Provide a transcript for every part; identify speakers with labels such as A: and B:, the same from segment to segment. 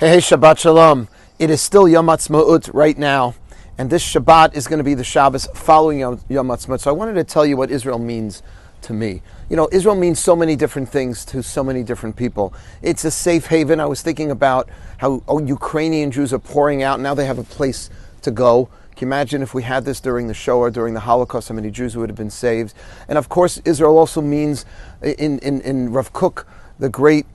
A: Hey, Shabbat Shalom. It is still Yom Ha'atzmaut right now, and this Shabbat is going to be the Shabbos following Yom Ha'atzmaut. So I wanted to tell you what Israel means to me. You know, Israel means so many different things to so many different people. It's a safe haven. I was thinking about how Ukrainian Jews are pouring out. Now they have a place to go. Can you imagine if we had this during the Shoah, during the Holocaust, how many Jews would have been saved? And of course, Israel also means, in Rav Kook, the great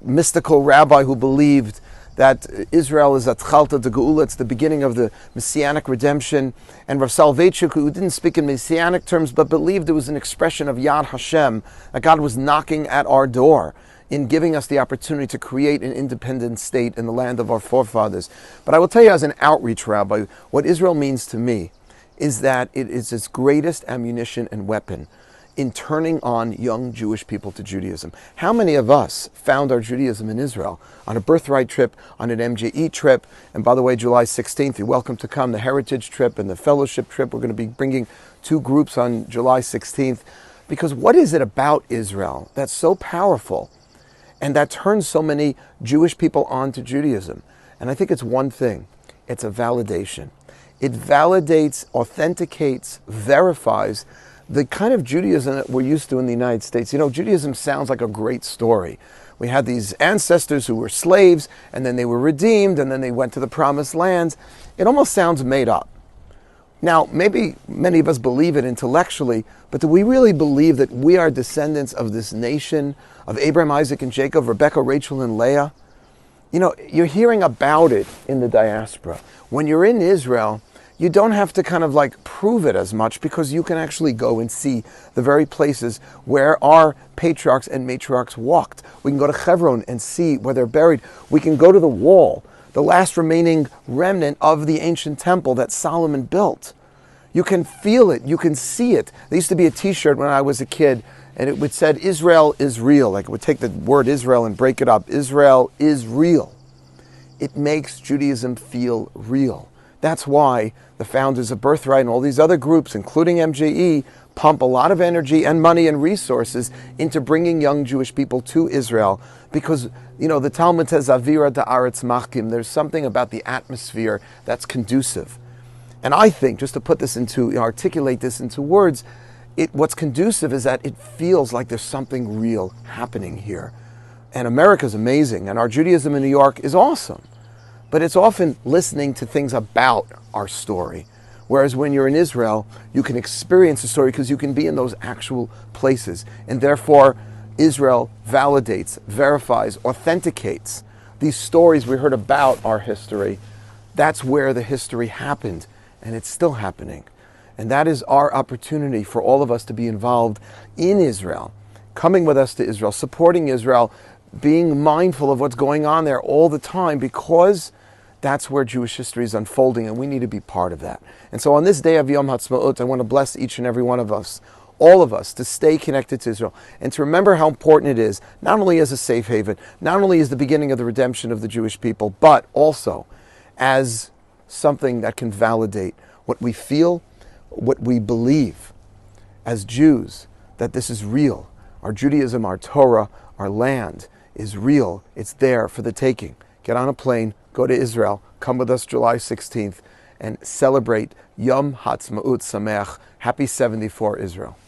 A: mystical rabbi who believed that Israel is Atchalta de Geula, it's the beginning of the Messianic redemption, and Rav Soloveitchik, who didn't speak in Messianic terms, but believed it was an expression of Yad Hashem, that God was knocking at our door in giving us the opportunity to create an independent state in the land of our forefathers. But I will tell you as an outreach rabbi, what Israel means to me is that it is its greatest ammunition and weapon in turning on young Jewish people to Judaism. How many of us found our Judaism in Israel on a birthright trip, on an MJE trip, and by the way, July 16th, you're welcome to come, the Heritage trip and the Fellowship trip. We're going to be bringing two groups on July 16th, because what is it about Israel that's so powerful and that turns so many Jewish people on to Judaism? And I think it's one thing. It's a validation. It validates, authenticates, verifies the kind of Judaism that we're used to in the United States. You know, Judaism sounds like a great story. We had these ancestors who were slaves, and then they were redeemed, and then they went to the promised lands. It almost sounds made up. Now, maybe many of us believe it intellectually, but do we really believe that we are descendants of this nation, of Abraham, Isaac, and Jacob, Rebekah, Rachel, and Leah? You know, you're hearing about it in the diaspora. When you're in Israel, you don't have to kind of like prove it as much, because you can actually go and see the very places where our patriarchs and matriarchs walked. We can go to Hebron and see where they're buried. We can go to the wall, the last remaining remnant of the ancient temple that Solomon built. You can feel it. You can see it. There used to be a t-shirt when I was a kid, and it would said, Israel is real. Like it would take the word Israel and break it up. Israel is real. It makes Judaism feel real. That's why the founders of Birthright and all these other groups, including MJE, pump a lot of energy and money and resources into bringing young Jewish people to Israel. Because, you know, the Talmud says, Avira da'aretz machkim, there's something about the atmosphere that's conducive. And I think, just to put this into, articulate this into words, what's conducive is that it feels like there's something real happening here. And America's amazing, and our Judaism in New York is awesome. But it's often listening to things about our story. Whereas when you're in Israel, you can experience the story because you can be in those actual places. And therefore, Israel validates, verifies, authenticates these stories we heard about our history. That's where the history happened, and it's still happening. And that is our opportunity for all of us to be involved in Israel, coming with us to Israel, supporting Israel, being mindful of what's going on there all the time, because that's where Jewish history is unfolding, and we need to be part of that. And so on this day of Yom Ha'atzmaut, I want to bless each and every one of us, all of us, to stay connected to Israel and to remember how important it is, not only as a safe haven, not only as the beginning of the redemption of the Jewish people, but also as something that can validate what we feel, what we believe as Jews, that this is real. Our Judaism, our Torah, our land is real. It's there for the taking. Get on a plane, go to Israel, come with us July 16th, and celebrate Yom Ha'atzmaut Sameach. Happy 74 Israel.